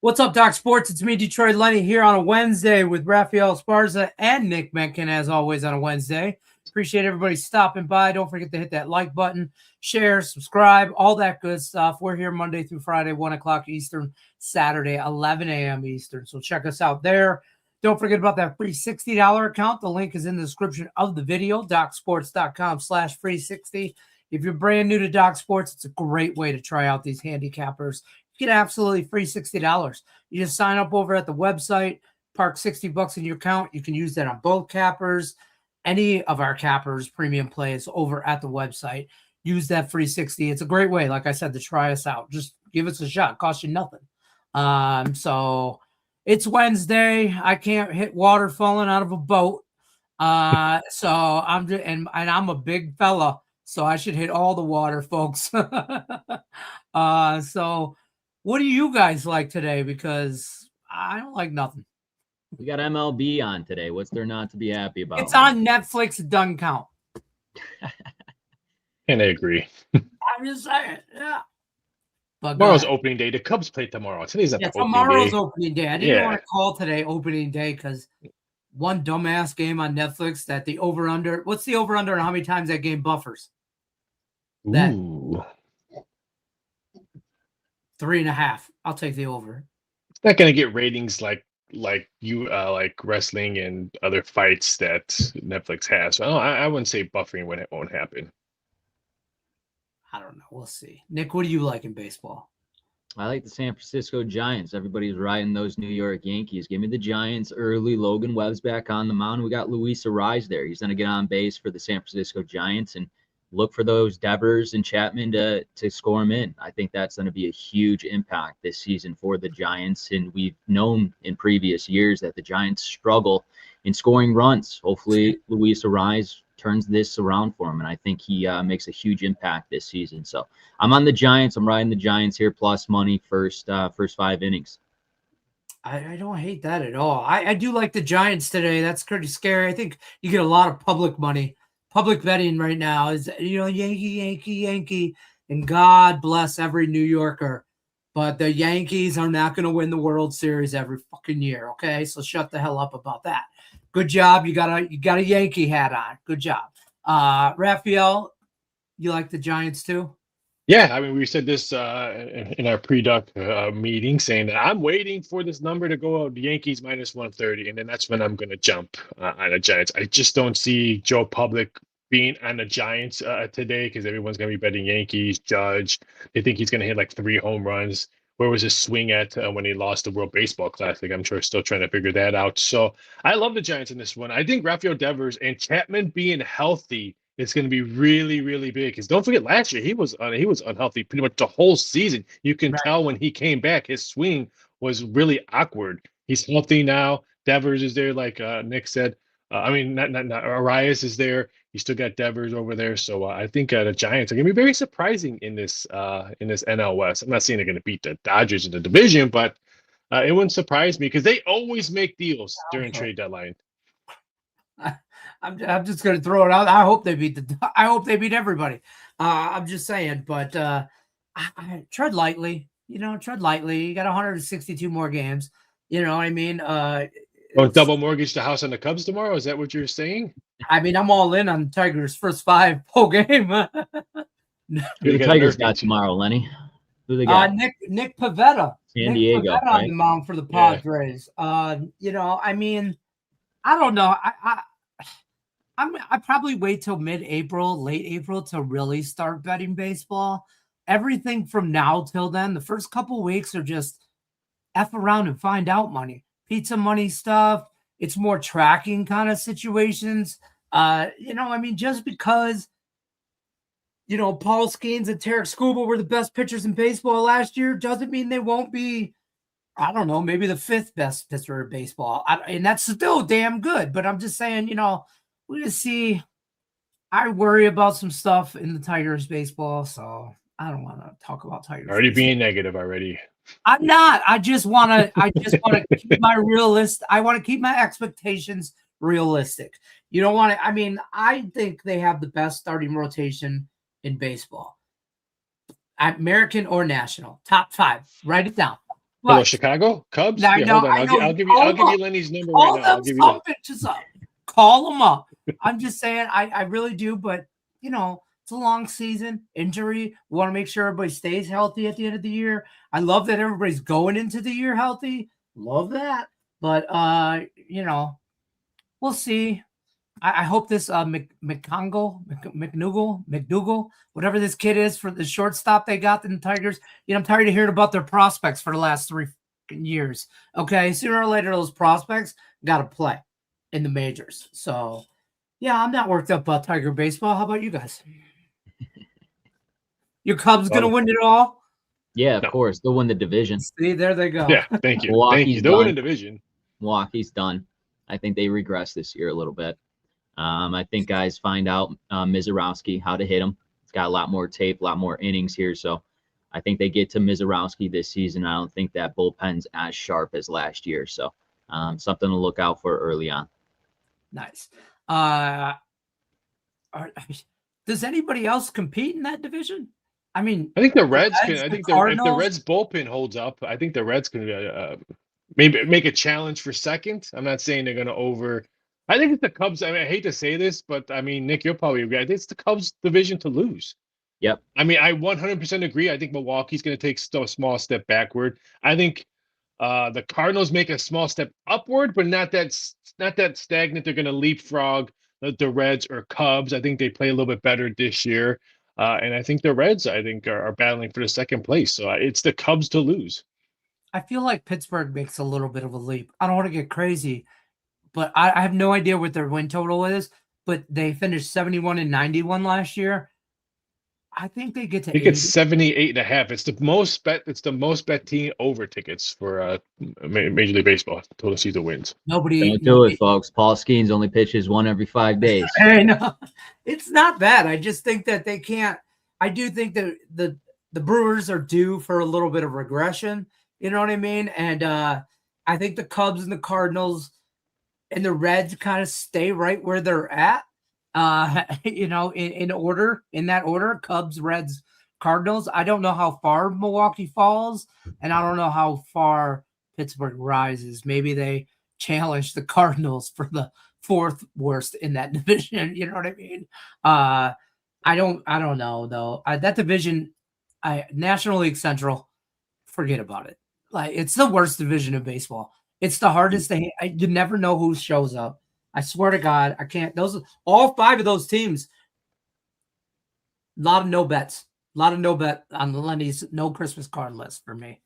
What's up, Doc Sports? It's me, Detroit Lenny, here on a Wednesday with Raphael Esparza and Nick Mencken, as always, on a Wednesday. Appreciate everybody stopping by. Don't forget to hit that like button, share, subscribe, all that good stuff. We're here Monday through Friday, 1 o'clock Eastern, Saturday, 11 a.m. Eastern. So check us out there. Don't forget about that free $60 account. The link is in the description of the video, docsports.com/free60. If you're brand new to Doc Sports, it's a great way to try out these handicappers. You get absolutely free $60. You just sign up over at the website, park $60 in your account. You can use that on both cappers, any of our cappers, premium plays over at the website. Use that free 60. It's a great way, like I said, to try us out. Just give us a shot. It costs you nothing. So it's Wednesday. I can't hit water falling out of a boat. So I'm just, and I'm a big fella, so I should hit all the water, folks. So what do you guys like today? Because I don't like nothing. We got MLB on today. What's there not to be happy about? It's on Netflix. It doesn't count. And I agree. I'm just saying, yeah. But tomorrow's opening day. The Cubs play tomorrow. Today's not the opening tomorrow's day. opening day. I didn't want to call today opening day because one dumbass game on Netflix that the over-under. What's the over-under and how many times that game buffers? Ooh. 3.5. I'll take the over. It's not going to get ratings like wrestling and other fights that Netflix has. So I wouldn't say buffering when it won't happen. I don't know. We'll see. Nick, what do you like in baseball? I like the San Francisco Giants. Everybody's riding those New York Yankees. Give me the Giants early. Logan Webb's back on the mound. We got Luis Ariz there. He's going to get on base for the San Francisco Giants and look for those Devers and Chapman to score him in. I think that's going to be a huge impact this season for the Giants. And we've known in previous years that the Giants struggle in scoring runs. Hopefully, Luis Ariz turns this around for him, and I think he makes a huge impact this season. So I'm on the Giants. I'm riding the Giants here, plus money first 5 innings. I don't hate that at all. I do like the Giants today. That's pretty scary. I think you get a lot of public money. Public betting right now is, Yankee, and God bless every New Yorker. But the Yankees are not going to win the World Series every fucking year, okay? So shut the hell up about that. Good job. You got a Yankee hat on. Good job. Raphael, you like the Giants too? Yeah, I mean, we said this in our pre-duck meeting, saying that I'm waiting for this number to go out, the Yankees minus 130, and then that's when I'm going to jump on the Giants. I just don't see Joe Public being on the Giants today because everyone's going to be betting Yankees. Judge, they think he's going to hit like 3 home runs. Where was his swing at when he lost the World Baseball Classic? I'm sure still trying to figure that out. So I love the Giants in this one. I think Raphael Devers and Chapman being healthy is going to be really, really big. Because don't forget, last year he was unhealthy pretty much the whole season. You can tell when he came back, his swing was really awkward. He's healthy now. Devers is there, like Nick said. Not Arias is there. You still got Devers over there. So I think the Giants are going to be very surprising in this NL West. I'm not saying they're going to beat the Dodgers in the division, but it wouldn't surprise me because they always make deals during trade deadline. I'm just going to throw it out. I hope they beat everybody. I'm just saying, but I tread lightly. Tread lightly. You got 162 more games. You know what I mean? Double mortgage the house on the Cubs tomorrow? Is that what you're saying? I mean, I'm all in on Tigers' first 5 whole game. Who the Tigers got tomorrow, Lenny? Who they got? Nick Pivetta. San Diego, Pivetta on the mound for the Padres. I mean, I don't know. I probably wait till late April to really start betting baseball. Everything from now till then, the first couple weeks are just F around and find out money. Pizza money stuff. It's more tracking kind of situations. Just because, Paul Skeens and Tarek Skubal were the best pitchers in baseball last year doesn't mean they won't be, I don't know, maybe the 5th best pitcher in baseball. And that's still damn good. But I'm just saying, we just see, I worry about some stuff in the Tigers baseball. So I don't want to talk about Tigers. Already being negative already. I'm not. I just want to keep my realist. I want to keep my expectations realistic. You don't want to. I mean, I think they have the best starting rotation in baseball. American or national, top 5. Write it down. Hello, What? Chicago Cubs. I Here, know, hold on. I know. I'll give you. Call I'll them give you up. Lenny's number right Call now. I'll them give you some that. bitches up. Call them up. I'm just saying, I really do, but it's a long season. Injury. We want to make sure everybody stays healthy at the end of the year. I love that everybody's going into the year healthy. Love that. But we'll see. I hope this McDougal, whatever this kid is for the shortstop they got in the Tigers. I'm tired of hearing about their prospects for the last 3 years. Okay, sooner or later those prospects got to play in the majors. So, yeah, I'm not worked up about Tiger baseball. How about you guys? Your Cubs gonna win it all? Yeah, of No. course. They'll win the division. See, there they go. Yeah, thank you. Thank Milwaukee's you. They'll win a done. division. Milwaukee's done. I think they regress this year a little bit. I think guys find out Mizorowski, how to hit him. He's got a lot more tape, a lot more innings here. So I think they get to Mizorowski this season. I don't think that bullpen's as sharp as last year. So something to look out for early on. Nice. Does anybody else compete in that division? I mean, I think the Reds can. Reds, I the think if the Cardinals? Reds bullpen holds up, I think the Reds can maybe make a challenge for second. I'm not saying they're going to over. I think it's the Cubs. I mean, I hate to say this, but I mean, Nick, you'll probably agree. I think it's the Cubs' division to lose. Yep. I mean, I 100% agree. I think Milwaukee's going to take a small step backward. I think the Cardinals make a small step upward, but not that stagnant. They're going to leapfrog the Reds or Cubs. I think they play a little bit better this year. And I think the Reds, I think, are battling for the second place. So it's the Cubs to lose. I feel like Pittsburgh makes a little bit of a leap. I don't want to get crazy, but I have no idea what their win total is, but they finished 71 and 91 last year. I think they get to I think 80. it's 78.5. It's the most bet. It's the most bet team over tickets for Major League Baseball total season wins. Don't do it, folks. Paul Skeens only pitches one every 5 days. I know. It's not bad. I just think that they can't. I do think that the Brewers are due for a little bit of regression. You know what I mean? And I think the Cubs and the Cardinals and the Reds kind of stay right where they're at. In order, in that order, Cubs, Reds, Cardinals. I don't know how far Milwaukee falls, and I don't know how far Pittsburgh rises. Maybe they challenge the Cardinals for the 4th worst in that division. You know what I mean? I don't know though. That division, National League Central, forget about it. Like, it's the worst division of baseball. It's the hardest you never know who shows up. I swear to God, I can't. All 5 of those teams. A lot of no bets. A lot of no bet on the Lenny's no Christmas card list for me.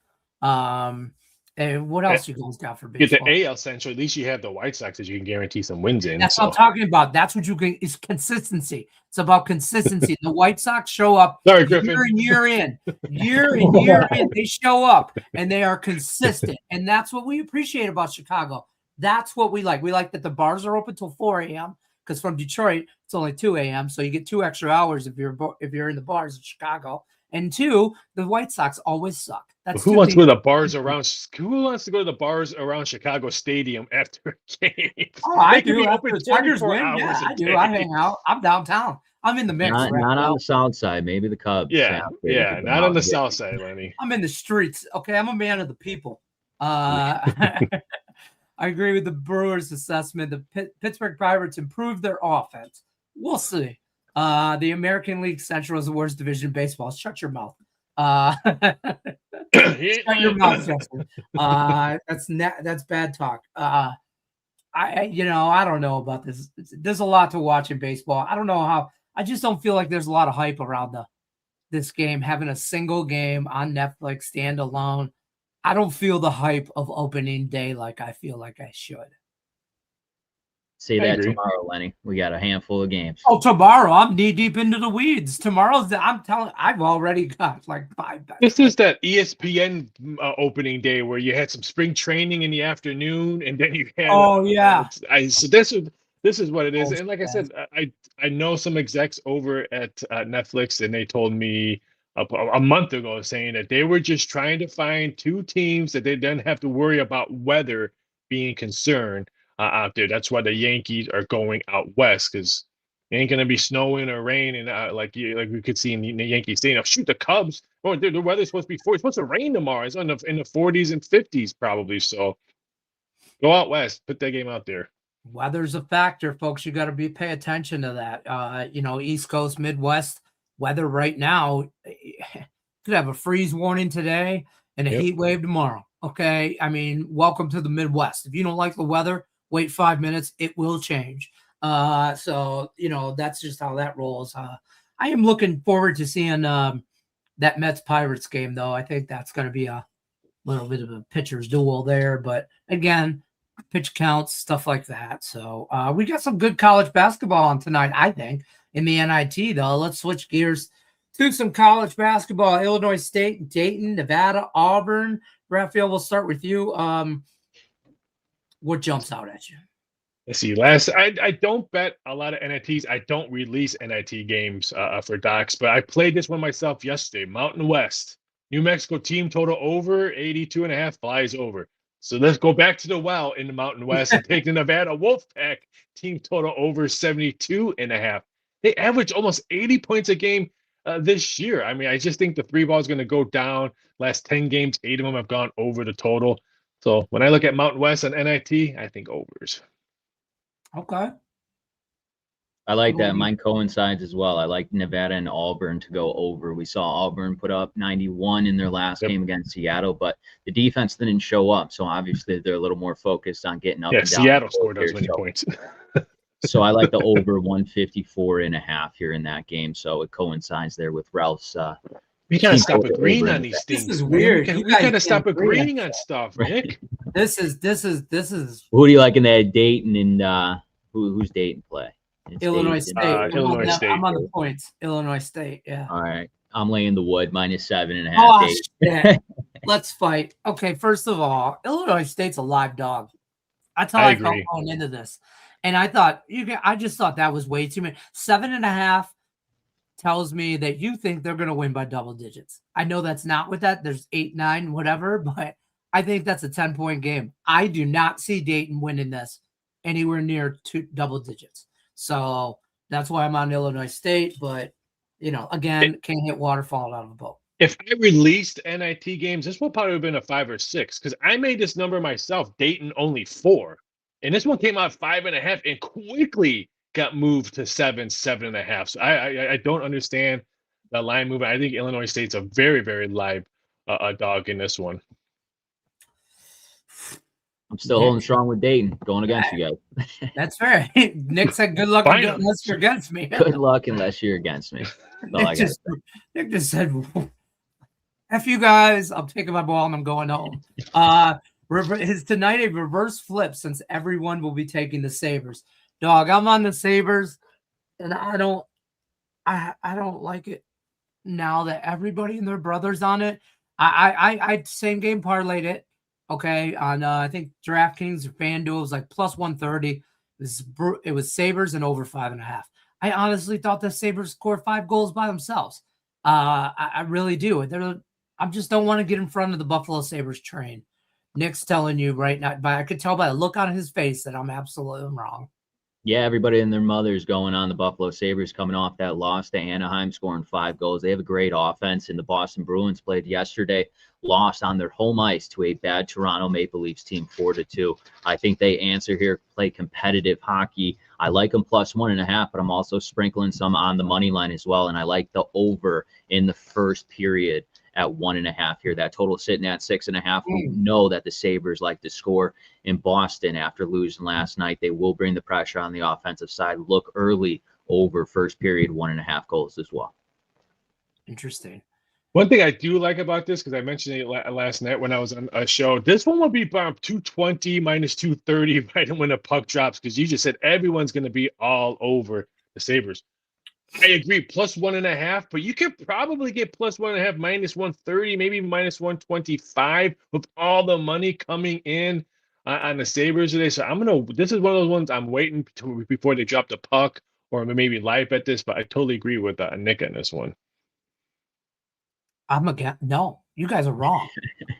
And what else you guys got for baseball? Get the AL Central. At least you have the White Sox that you can guarantee some wins in. That's what I'm talking about. That's what you can. Is consistency. It's about consistency. The White Sox show up year and year in. They show up and they are consistent, and that's what we appreciate about Chicago. That's what we like. We like that the bars are open till 4 a.m. because from Detroit it's only 2 a.m. So you get 2 extra hours if you're in the bars in Chicago. And 2, the White Sox always suck. That's who wants to go to the bars around? Who wants to go to the bars around Chicago Stadium after a game? Oh, I do. After the Tigers win, yeah, I do. I hang out. I'm downtown. I'm in the mix. Not on the south side. Maybe the Cubs. Yeah, not on the south side, Lenny. I'm in the streets. Okay, I'm a man of the people. I agree with the Brewers' assessment. The Pittsburgh Pirates improved their offense. We'll see. The American League Central is the worst division in baseball. Shut your mouth. Shut your mouth, Justin. That's bad talk. I don't know about this. There's a lot to watch in baseball. I don't know how. I just don't feel like there's a lot of hype around this game. Having a single game on Netflix, standalone. I don't feel the hype of opening day like I feel like I should. Say that tomorrow, Lenny. We got a handful of games. Oh, tomorrow I'm knee deep into the weeds. I've already got like 5 bets. This is that ESPN opening day where you had some spring training in the afternoon, and then you had. Oh yeah. So this is what it is, and like I said, I know some execs over at Netflix, and they told me a month ago saying that they were just trying to find 2 teams that they didn't have to worry about weather being concerned out there. That's why the Yankees are going out west, because It ain't gonna be snowing or rain, and like we could see in the Yankee Stadium. Shoot, the Cubs. Oh, the weather's supposed to be it's supposed to rain tomorrow. It's in the 40s and 50s probably. So go out west, put that game out there. Weather's a factor, folks. You got to pay attention to that. East Coast, Midwest weather right now could have a freeze warning today and a heat wave tomorrow. Okay, I mean, welcome to the Midwest. If you don't like the weather, wait 5 minutes. It will change. So that's just how that rolls. I am looking forward to seeing that Mets Pirates game, though. I think that's going to be a little bit of a pitcher's duel there. But again, pitch counts, stuff like that. So we got some good college basketball on tonight, I think, in the NIT, though. Let's switch gears to some college basketball. Illinois State, Dayton, Nevada, Auburn. Raphael, we'll start with you. What jumps out at you? Let's see. I don't bet a lot of NITs. I don't release NIT games for docs, but I played this one myself yesterday. Mountain West, New Mexico team total over 82.5 flies over. So let's go back to the well in the Mountain West and take the Nevada Wolfpack team total over 72.5. They average almost 80 points a game this year. I mean, I just think the three ball is going to go down. Last 10 games, 8 of them have gone over the total. So when I look at Mountain West and NIT, I think overs. Okay. I like that. Mine coincides as well. I like Nevada and Auburn to go over. We saw Auburn put up 91 in their last game against Seattle, but the defense didn't show up. So obviously they're a little more focused on getting up and down. Seattle scored those many points. So I like the over 154.5 here in that game. So it coincides there with Ralph's. We gotta stop agreeing on these things. This is weird. We gotta stop agreeing on stuff, Nick. This is. Who do you like in that Dayton and who's Dayton play? Illinois State. Illinois State. I'm on the points. Illinois State. Yeah. All right. I'm laying the wood -7.5. Oh, shit. Let's fight. Okay. First of all, Illinois State's a live dog. That's how I felt going into this. And I thought I just thought that was way too many. 7.5 tells me that you think they're going to win by double digits. I know that's not with that. There's 8, 9, whatever, but I think that's a 10-point game. I do not see Dayton winning this anywhere near double digits. So that's why I'm on Illinois State. But, again, can't hit water falling out of a boat. If I released NIT games, this would probably have been a 5 or 6 because I made this number myself. Dayton only 4. And this one came out 5.5 and quickly got moved to 7, 7.5. So I don't understand the line movement. I think Illinois State's a very, very live dog in this one. I'm still holding strong with Dayton, going against you guys. That's fair. Nick said, "Good luck unless you're against me." Good luck unless you're against me. Nick just said, "F you guys, I'm taking my ball and I'm going home." Is tonight a reverse flip since everyone will be taking the Sabres? Dog, I'm on the Sabres, and I don't like it now that everybody and their brother's on it. I same game parlayed it. Okay, on I think DraftKings or FanDuel was like plus 130. It was Sabres and over 5.5. I honestly thought the Sabres scored 5 goals by themselves. I really do. I just don't want to get in front of the Buffalo Sabres train. Nick's telling you right now, but I could tell by the look on his face that I'm absolutely wrong. Yeah, everybody and their mother's going on the Buffalo Sabres coming off that loss to Anaheim, scoring 5 goals. They have a great offense, and the Boston Bruins played yesterday, lost on their home ice to a bad Toronto Maple Leafs team 4-2. I think they answer here, play competitive hockey. I like them plus 1.5, but I'm also sprinkling some on the money line as well, and I like the over in the first period at 1.5 here. That total sitting at 6.5. We know that the Sabres like to score in Boston after losing last night. They will bring the pressure on the offensive side. Look early over first period, 1.5 goals as well. Interesting. One thing I do like about this, because I mentioned it last night when I was on a show, this one will be about 220 minus 230 right when the puck drops, because you just said everyone's going to be all over the Sabres. I agree, plus 1.5, but you could probably get plus 1.5, minus 130, maybe minus 125 with all the money coming in on the Sabres today. So this is one of those ones I'm waiting before they drop the puck or maybe live at this, but I totally agree with Nick on this one. No, you guys are wrong.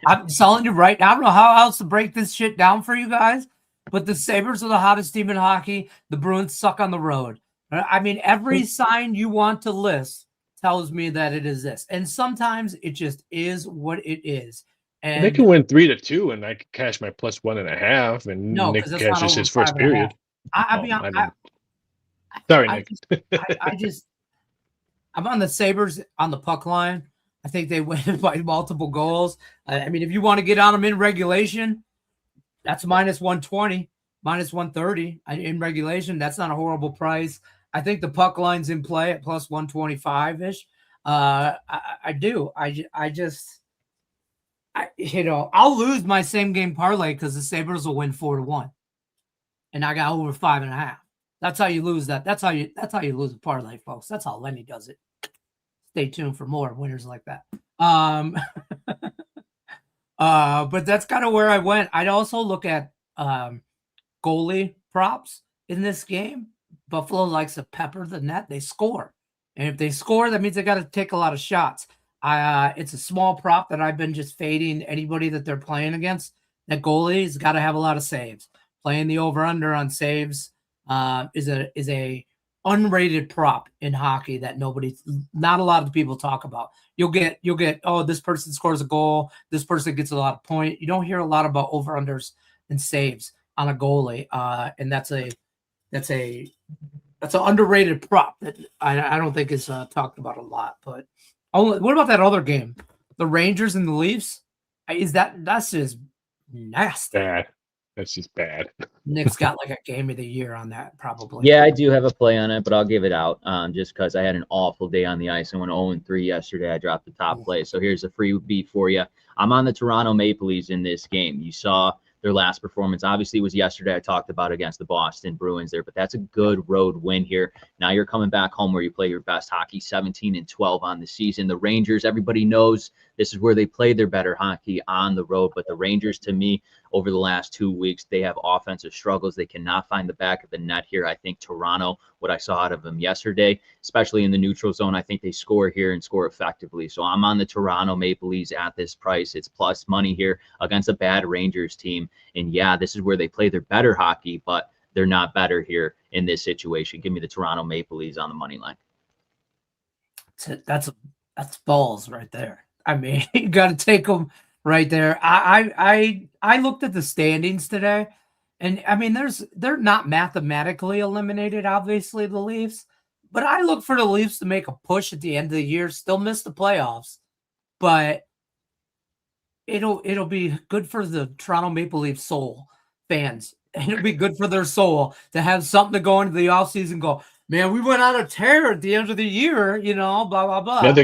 I'm telling you right now, I don't know how else to break this shit down for you guys, but the Sabres are the hottest team in hockey. The Bruins suck on the road. I mean, every sign you want to list tells me that it is this. And sometimes it just is what it is. And they And can win 3-2, and I can cash my plus 1.5, and no, Nick because it's not cashes over his first 5.5. period. Sorry, Nick. I'm on the Sabres on the puck line. I think they win by multiple goals. I mean, if you want to get on them in regulation, that's minus 120, minus 130 in regulation. That's not a horrible price. I think the puck line's in play at plus 125-ish. I do. I'll lose my same game parlay because the Sabres will win 4-1. And I got over 5.5. That's how you lose that. That's how you lose a parlay, folks. That's how Lenny does it. Stay tuned for more winners like that. But that's kind of where I went. I'd also look at goalie props in this game. Buffalo likes to pepper the net. They score. And if they score, that means they got to take a lot of shots. It's a small prop that I've been just fading anybody that they're playing against. That goalie's got to have a lot of saves. Playing the over-under on saves is a unrated prop in hockey that not a lot of people talk about. You'll get, oh, this person scores a goal, this person gets a lot of points. You don't hear a lot about over-unders and saves on a goalie, and that's an underrated prop that I don't think is talked about a lot. But what about that other game, the Rangers and the Leafs? That's just nasty. Bad. That's just bad. Nick's got like a game of the year on that, probably. Yeah, I do have a play on it, but I'll give it out just because I had an awful day on the ice. I went 0-3 yesterday. I dropped the top play. So here's a free beat for you. I'm on the Toronto Maple Leafs in this game. You saw their last performance. Obviously, it was yesterday. I talked about against the Boston Bruins there, but that's a good road win here. Now you're coming back home where you play your best hockey, 17-12 on the season. The Rangers, everybody knows this is where they play their better hockey on the road. But the Rangers, to me, over the last 2 weeks, they have offensive struggles. They cannot find the back of the net here. I think Toronto, what I saw out of them yesterday, especially in the neutral zone, I think they score here and score effectively. So I'm on the Toronto Maple Leafs at this price. It's plus money here against a bad Rangers team. And yeah, this is where they play their better hockey, but they're not better here in this situation. Give me the Toronto Maple Leafs on the money line. That's balls right there. I mean, you got to take them right there. I looked at the standings today, and I mean, they're not mathematically eliminated, obviously, the Leafs, but I look for the Leafs to make a push at the end of the year, still miss the playoffs, but it'll be good for the Toronto Maple Leafs soul fans. It'll be good for their soul to have something to go into the offseason and go, man, we went on a tear at the end of the year, blah, blah, blah.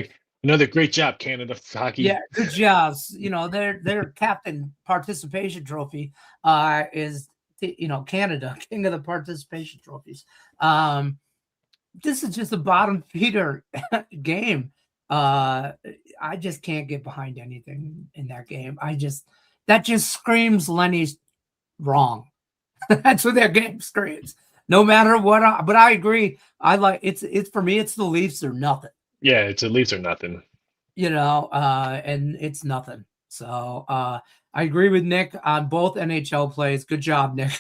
Another great job, Canada hockey. Yeah, good jobs. Their captain participation trophy is, Canada, king of the participation trophies. This is just a bottom feeder game. I just can't get behind anything in that game. That just screams Lenny's wrong. That's what that game screams. No matter what, but I agree. I like it's for me. It's the Leafs or nothing. Yeah, it's the Leafs or nothing. And it's nothing. So I agree with Nick on both NHL plays. Good job, Nick.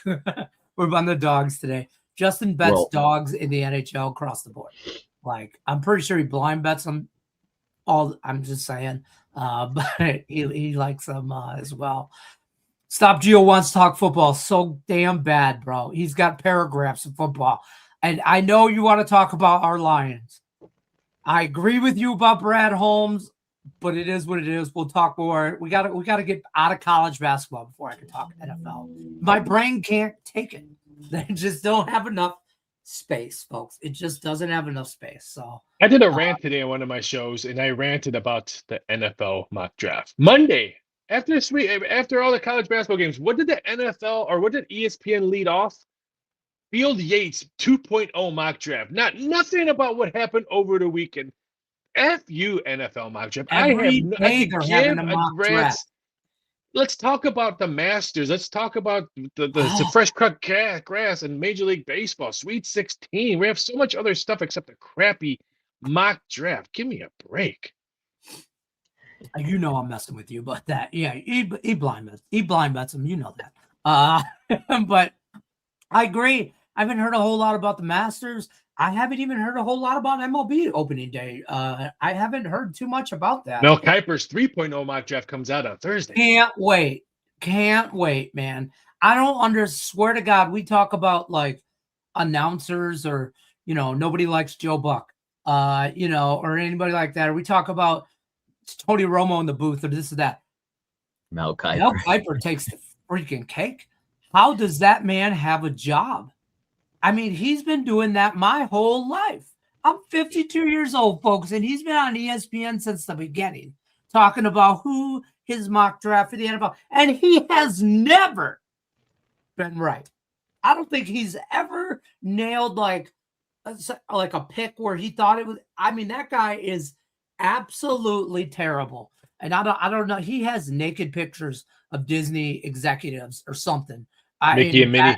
We're on the dogs today. Justin bets dogs in the NHL across the board. Like, I'm pretty sure he blind bets them. I'm just saying, but he likes them as well. Stop Gio wants to talk football so damn bad, bro. He's got paragraphs of football. And I know you want to talk about our Lions. I agree with you about Brad Holmes, but it is what it is. We'll talk more. We gotta get out of college basketball before I can talk NFL. My brain can't take it. They just don't have enough space, folks. It just doesn't have enough space. So I did a rant today on one of my shows, and I ranted about the NFL mock draft. Monday, after all the college basketball games, what did the NFL or what did ESPN lead off? Field Yates 2.0 mock draft. Nothing about what happened over the weekend. F you, NFL mock draft. Every day they're having a mock draft. Let's talk about the Masters. Let's talk about the fresh cut grass and Major League Baseball, Sweet 16. We have so much other stuff except a crappy mock draft. Give me a break. You know I'm messing with you about that. Yeah, he blind bets. He blind bets him. You know that. But I agree. I haven't heard a whole lot about the Masters. I haven't even heard a whole lot about MLB opening day. I haven't heard too much about that. Mel Kiper's 3.0 mock draft comes out on Thursday. Can't wait. Can't wait, man. I don't swear to God, we talk about like announcers or, nobody likes Joe Buck, or anybody like that. Or we talk about Tony Romo in the booth or this or that. Mel Kiper. Mel Kiper takes the freaking cake. How does that man have a job? I mean, he's been doing that my whole life. I'm 52 years old, folks, and he's been on ESPN since the beginning, talking about who his mock draft for the NFL, and he has never been right. I don't think he's ever nailed like a pick where he thought it was. I mean, that guy is absolutely terrible, and I don't know. He has naked pictures of Disney executives or something. Mickey and Minnie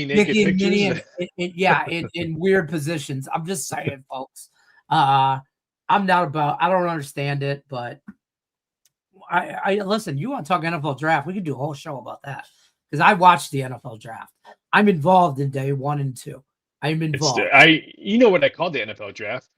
naked pictures. In weird positions. I'm just saying, folks. I don't understand it, but I listen. You want to talk NFL draft? We could do a whole show about that because I watched the NFL draft. I'm involved in day 1 and 2. I'm involved. You know what I call the NFL draft?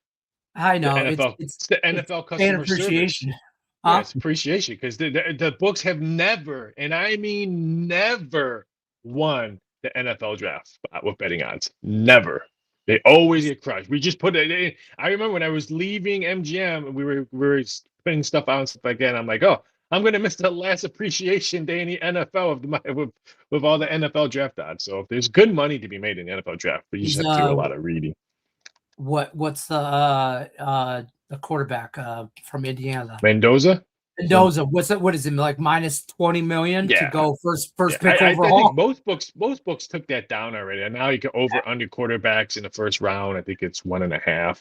I know it's the NFL customer appreciation. Service. Yeah, it's appreciation because the books have never, and I mean never, won the NFL draft with betting odds. Never. They always get crushed. We just put it. I remember when I was leaving MGM, we were putting stuff out and stuff like that. And I'm like, oh, I'm gonna miss the last appreciation day in the NFL with all the NFL draft odds. So if there's good money to be made in the NFL draft, but you just have to do a lot of reading. What's the quarterback from Indiana? Mendoza. What is it like minus 20 million to go first pick overall? I think most books took that down already. And now you can under quarterbacks in the first round. I think it's 1.5.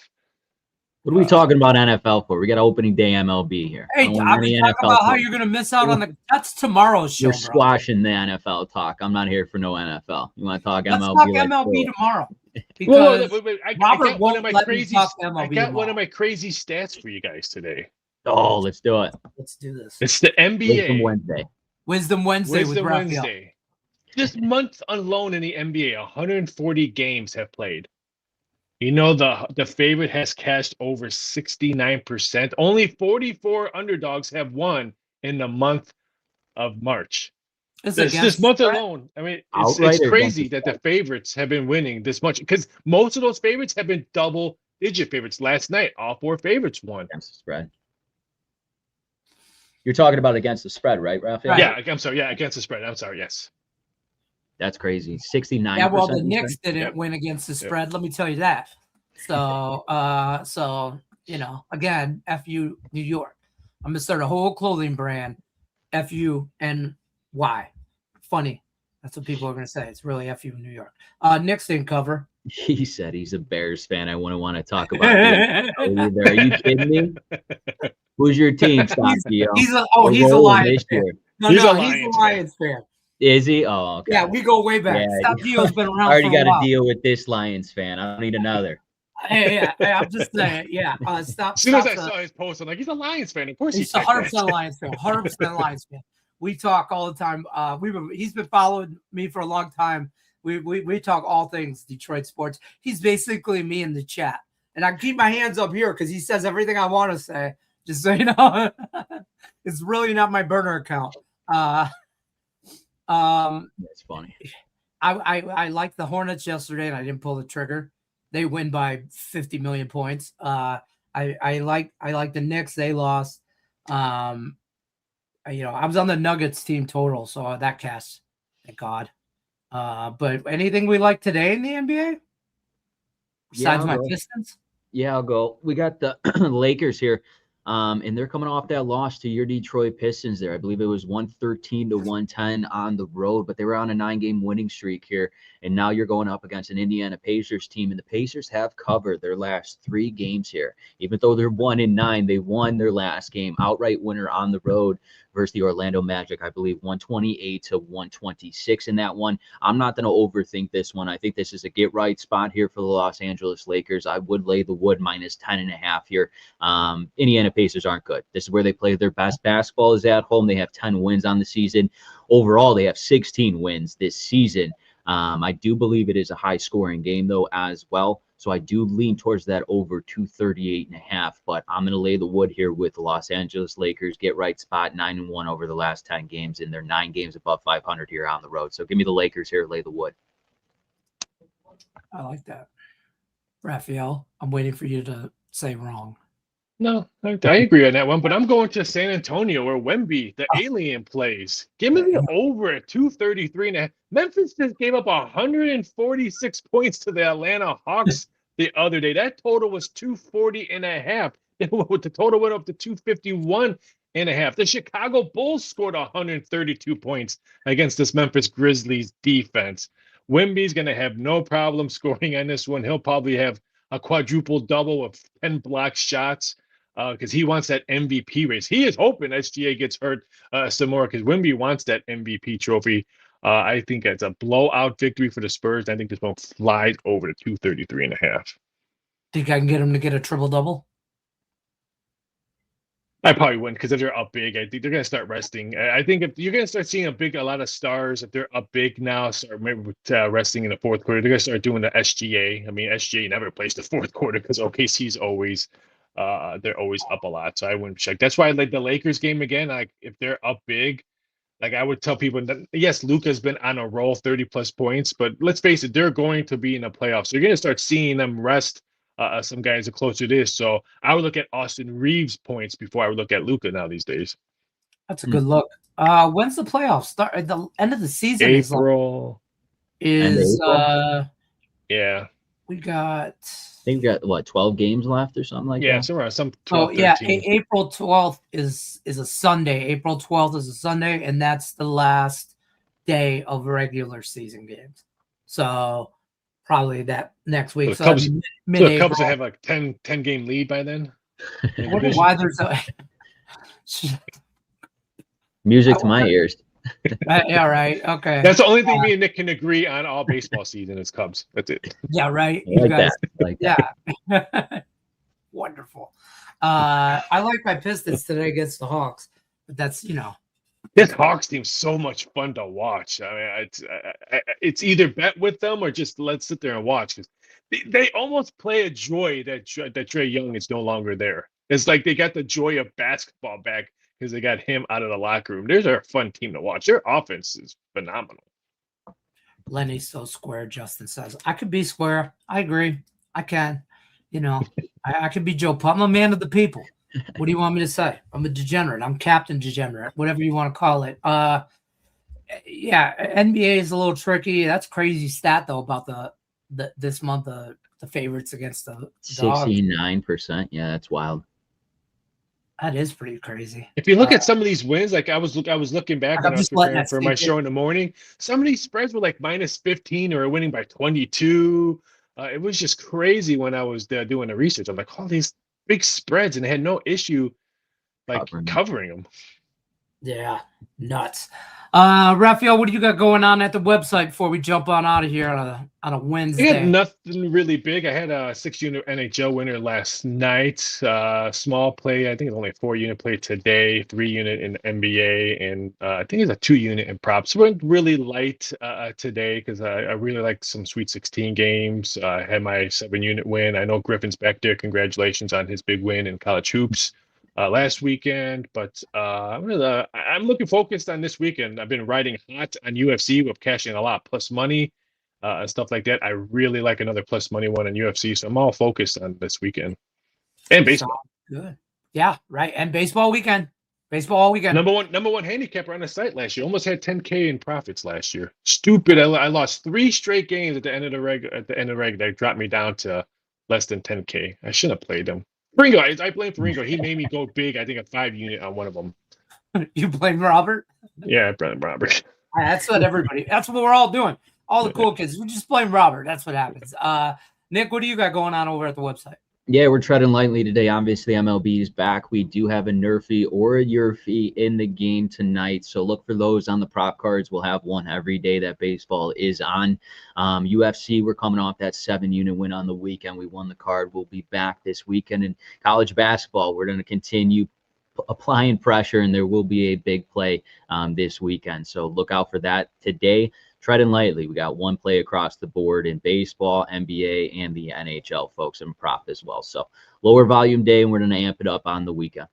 What are we talking about NFL for? We got opening day MLB here. Hey, I'm talking about how you're going to miss out on that's tomorrow's show. You're squashing the NFL talk. I'm not here for no NFL. You want to talk Let's MLB? Talk MLB tomorrow. Because Robert won't let me talk MLB I got one of my crazy stats for you guys today. Oh, let's do it. Let's do this. It's the NBA Wisdom Wednesday with Raphael. This month alone in the NBA, 140 games have played. You know, the favorite has cashed over 69%. Only 44 underdogs have won in the month of March. This month alone, I mean, it's crazy that the favorites have been winning this much because most of those favorites have been double-digit favorites. Last night, all 4 favorites won. Against the spread. You're talking about against the spread, right, Raphael? Yeah, I'm sorry. Yeah, against the spread. I'm sorry. Yes. That's crazy. 69%. Yeah, well, the Knicks didn't win against the spread. Let me tell you that. So, again, FU New York. I'm gonna start a whole clothing brand. FUNY. Funny. That's what people are gonna say. It's really FU New York. Knicks didn't cover. He said he's a Bears fan. I wouldn't want to talk about it. Are you kidding me? Who's your team, Stocky? He's a Lions fan. He's a Lions fan. Is he? Oh, okay. Yeah, we go way back. Yeah. Stockio's been around. I already got to deal with this Lions fan. I don't need another. Hey, I'm just saying. Yeah, stop. As soon as I saw his post, I'm like, he's a Lions fan. Of course, he's a 100% Lions fan. 100% Lions fan. We talk all the time. He's been following me for a long time. We talk all things Detroit sports. He's basically me in the chat, and I keep my hands up here because he says everything I want to say. Just so you know, it's really not my burner account. That's funny. I liked the Hornets yesterday, and I didn't pull the trigger. They win by 50 million points. I like the Knicks. They lost. I was on the Nuggets team total, so that cast. Thank God. But anything we like today in the NBA? Besides my Pistons? Yeah, I'll go. We got the Lakers here. And they're coming off that loss to your Detroit Pistons there. I believe it was 113-110 on the road, but they were on a 9-game winning streak here. And now you're going up against an Indiana Pacers team, and the Pacers have covered their last 3 games here. Even though they're 1-9, they won their last game, outright winner on the road versus the Orlando Magic, I believe 128-126 in that one. I'm not going to overthink this one. I think this is a get-right spot here for the Los Angeles Lakers. I would lay the wood minus 10.5 here. Indiana Pacers aren't good. This is where they play their best basketball is at home. They have 10 wins on the season. Overall, they have 16 wins this season. I do believe it is a high-scoring game, though, as well. So I do lean towards that over 238.5, but I'm going to lay the wood here with the Los Angeles Lakers. Get right spot, 9-1 over the last 10 games, and they're 9 games above 500 here on the road. So give me the Lakers here, lay the wood. I like that. Raphael, I'm waiting for you to say wrong. No, I agree on that one, but I'm going to San Antonio where Wemby, the alien, plays. Give me the over at 233.5. Memphis just gave up 146 points to the Atlanta Hawks the other day. That total was 240.5. The total went up to 251.5. The Chicago Bulls scored 132 points against this Memphis Grizzlies defense. Wemby's going to have no problem scoring on this one. He'll probably have a quadruple double of 10 block shots. Because he wants that MVP race. He is hoping SGA gets hurt some more because Wemby wants that MVP trophy. I think it's a blowout victory for the Spurs. I think this one flies over to 233.5. Think I can get him to get a triple-double? I probably wouldn't because if they're up big, I think they're going to start resting. I think if you're going to start seeing a lot of stars, if they're up big now, start maybe resting in the fourth quarter, they're going to start doing the SGA. I mean, SGA never plays the fourth quarter because OKC's always they're always up a lot. So I wouldn't check. That's why I like the Lakers game again. Like if they're up big, like I would tell people that yes, Luka's been on a roll, 30 plus points, but let's face it, they're going to be in the playoffs. So you're going to start seeing them rest some guys are closer to this. So I would look at Austin Reeves points before I would look at Luka now these days. That's a good look. When's the playoffs start? At the end of the season April. Yeah. We got. I think we got what 12 games left or something like that. Yeah, somewhere some 12, 13. April 12th is a Sunday. April 12th is a Sunday, and that's the last day of regular season games. So probably that next week. So the Cubs will have like 10 game lead by then. I wonder why there's a music to my ears. Yeah, right. Okay. That's the only thing me and Nick can agree on all baseball season is Cubs. That's it. Yeah, right. I like that. Like yeah. Wonderful. I like my Pistons today against the Hawks, but that's this Hawks team's so much fun to watch. I mean, it's either bet with them or just let's sit there and watch because they almost play a joy that Trae Young is no longer there. It's like they got the joy of basketball back because they got him out of the locker room. There's a fun team to watch. Their offense is phenomenal. Lenny's so square, Justin says. I could be square. I agree. I can. I could be Joe Putt. I'm a man of the people. What do you want me to say? I'm a degenerate. I'm Captain Degenerate, whatever you want to call it. Yeah, NBA is a little tricky. That's crazy stat, though, about this month, the favorites against the 69%. Yeah, that's wild. That is pretty crazy. If you look at some of these wins, like I was looking back when I was preparing for my show in the morning, some of these spreads were like -15 or winning by 22. It was just crazy when I was doing the research. I'm like, all these big spreads, and they had no issue like covering them. Yeah, nuts. Raphael, what do you got going on at the website before we jump on out of here on a Wednesday? I had nothing really big. I had a 6-unit NHL winner last night. Small play. I think it's only a 4-unit play today. 3-unit in the NBA, and I think it's a 2-unit in props. Went really light today because I really like some Sweet 16 games. I had my 7-unit win. I know Griffin's back there. Congratulations on his big win in college hoops last weekend, but I'm looking focused on this weekend. I've been riding hot on UFC with cashing a lot plus money and stuff like that. I really like another plus money one on UFC, so I'm all focused on this weekend and baseball. Good, yeah, right, and baseball weekend. Baseball weekend. Number one handicapper on the site last year. Almost had 10K in profits last year. Stupid. I lost 3 straight games at the end of the reg. That dropped me down to less than 10K. I shouldn't have played them. Ringo, I blame for Ringo. He made me go big. I think a 5-unit on one of them. You blame Robert? Yeah, I blame Robert. That's what that's what we're all doing. All the cool kids. We just blame Robert. That's what happens. Nick, what do you got going on over at the website? Yeah, we're treading lightly today. Obviously, MLB is back. We do have a Nerfy or a Yurfy in the game tonight. So look for those on the prop cards. We'll have one every day that baseball is on. UFC, we're coming off that 7-unit win on the weekend. We won the card. We'll be back this weekend. In college basketball, we're going to continue applying pressure, and there will be a big play this weekend. So look out for that today. treading lightly. We got one play across the board in baseball, NBA, and the NHL, folks, and prop as well. So lower volume day, and we're going to amp it up on the weekend.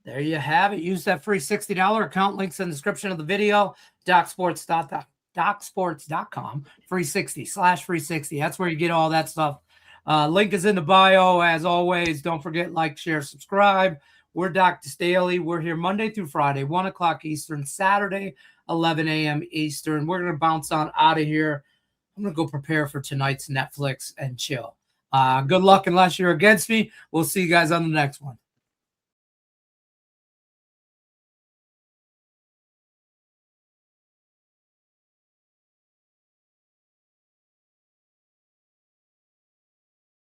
There you have it. Use that free $60 account. Links in the description of the video. DocSports.com. Free 60/free 60. That's where you get all that stuff. Link is in the bio. As always, don't forget, like, share, subscribe. We're Doc's Daily. We're here Monday through Friday, 1 o'clock Eastern, Saturday, 11 a.m. Eastern. We're going to bounce on out of here. I'm going to go prepare for tonight's Netflix and chill. Good luck unless you're against me. We'll see you guys on the next one.